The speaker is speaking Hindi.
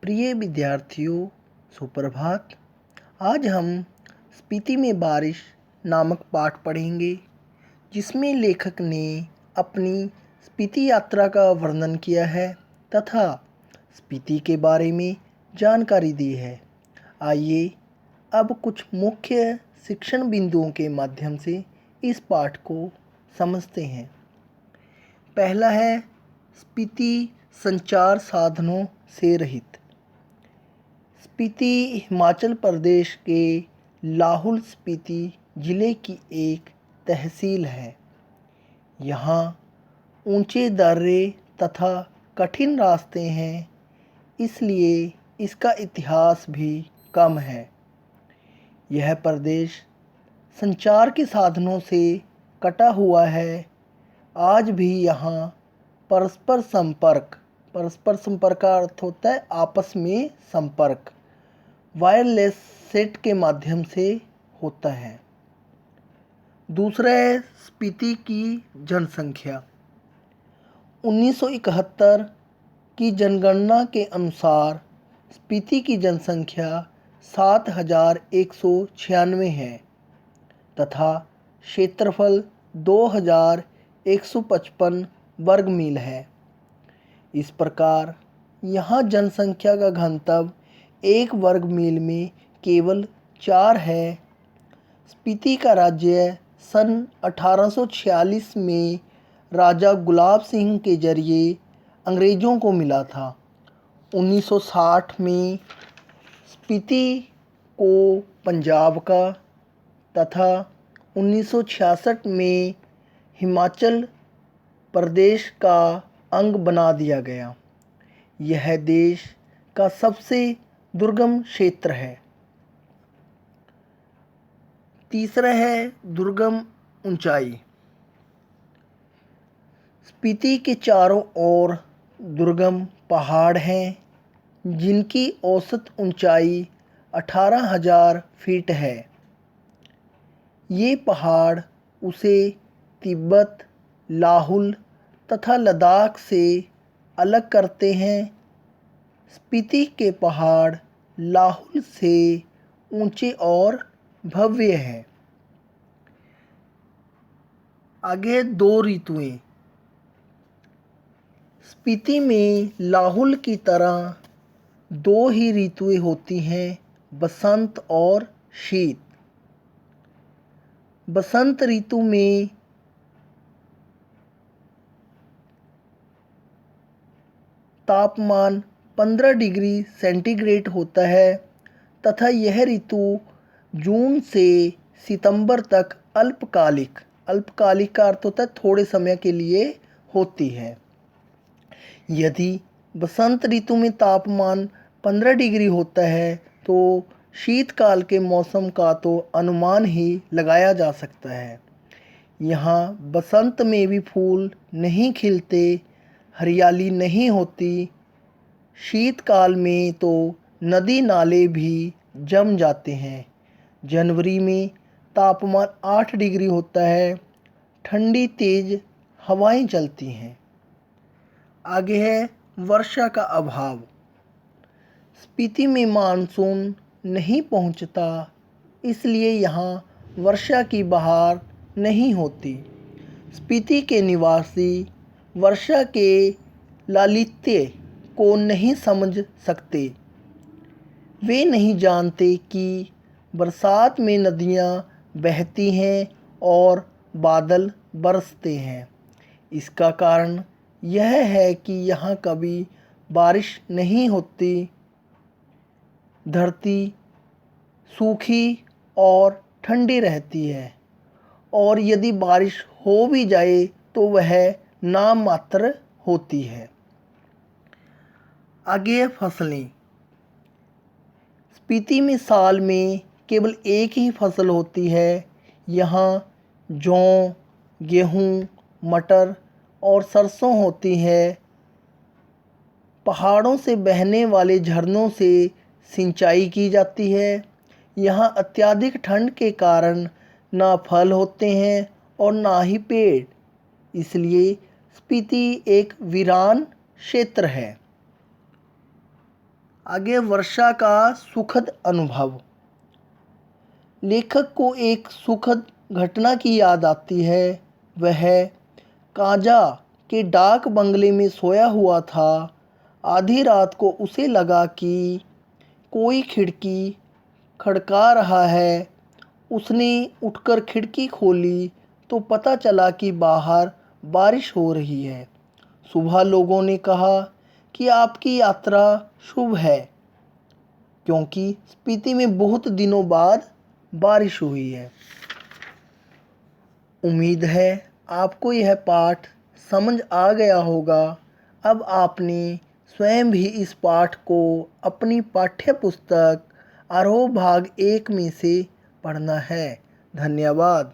प्रिय विद्यार्थियों, सुप्रभात। आज हम स्पीति में बारिश नामक पाठ पढ़ेंगे, जिसमें लेखक ने अपनी स्पीति यात्रा का वर्णन किया है तथा स्पीति के बारे में जानकारी दी है। आइए अब कुछ मुख्य शिक्षण बिंदुओं के माध्यम से इस पाठ को समझते हैं। पहला है स्पीति संचार साधनों से रहित। स्पीति हिमाचल प्रदेश के लाहौल स्पीति जिले की एक तहसील है। यहाँ ऊंचे दर्रे तथा कठिन रास्ते हैं, इसलिए इसका इतिहास भी कम है। यह प्रदेश संचार के साधनों से कटा हुआ है। आज भी यहाँ परस्पर संपर्क का अर्थ होता है आपस में संपर्क, वायरलेस सेट के माध्यम से होता है। दूसरा है स्पीति की जनसंख्या। 1971 की जनगणना के अनुसार स्पीति की जनसंख्या 7,196 है तथा क्षेत्रफल 2,155 वर्ग मील है। इस प्रकार यहाँ जनसंख्या का घनत्व 1 वर्ग मील में केवल 4 है। स्पीति का राज्य सन 1846 में राजा गुलाब सिंह के जरिए अंग्रेज़ों को मिला था। 1960 में स्पीति को पंजाब का तथा 1966 में हिमाचल प्रदेश का अंग बना दिया गया। यह देश का सबसे दुर्गम क्षेत्र है। तीसरा है दुर्गम ऊंचाई। स्पीति के चारों ओर दुर्गम पहाड़ हैं, जिनकी औसत ऊंचाई 18,000 फीट है। ये पहाड़ उसे तिब्बत, लाहौल तथा लद्दाख से अलग करते हैं। स्पीति के पहाड़ लाहौल से ऊंचे और भव्य हैं। आगे 2 ऋतुएं। स्पीति में लाहौल की तरह 2 ही ऋतुएं होती हैं, बसंत और शीत। बसंत ऋतु में तापमान 15 डिग्री सेंटीग्रेड होता है तथा यह ऋतु जून से सितंबर तक अल्पकालिक का अर्थ होता है थोड़े समय के लिए होती है। यदि बसंत ऋतु में तापमान 15 डिग्री होता है तो शीतकाल के मौसम का तो अनुमान ही लगाया जा सकता है। यहाँ बसंत में भी फूल नहीं खिलते, हरियाली नहीं होती। शीतकाल में तो नदी नाले भी जम जाते हैं। जनवरी में तापमान 8 डिग्री होता है, ठंडी तेज हवाएं चलती हैं। आगे है वर्षा का अभाव। स्पीति में मानसून नहीं पहुंचता, इसलिए यहाँ वर्षा की बहार नहीं होती। स्पीति के निवासी वर्षा के लालित्य को नहीं समझ सकते। वे नहीं जानते कि बरसात में नदियाँ बहती हैं और बादल बरसते हैं। इसका कारण यह है कि यहाँ कभी बारिश नहीं होती। धरती सूखी और ठंडी रहती है और यदि बारिश हो भी जाए तो वह नाम मात्र होती है। आगे फसलें। स्पीति में साल में केवल एक ही फसल होती है। यहाँ जौ, गेहूँ, मटर और सरसों होती है। पहाड़ों से बहने वाले झरनों से सिंचाई की जाती है। यहाँ अत्यधिक ठंड के कारण ना फल होते हैं और ना ही पेड़, इसलिए स्पीति एक वीरान क्षेत्र है। आगे वर्षा का सुखद अनुभव। लेखक को एक सुखद घटना की याद आती है। वह काजा के डाक बंगले में सोया हुआ था। आधी रात को उसे लगा कि कोई खिड़की खड़का रहा है। उसने उठकर खिड़की खोली तो पता चला कि बाहर बारिश हो रही है। सुबह लोगों ने कहा कि आपकी यात्रा शुभ है, क्योंकि स्पीति में बहुत दिनों बाद बारिश हुई है। उम्मीद है आपको यह पाठ समझ आ गया होगा। अब आपने स्वयं भी इस पाठ को अपनी पाठ्य पुस्तक आरोह भाग 1 में से पढ़ना है। धन्यवाद।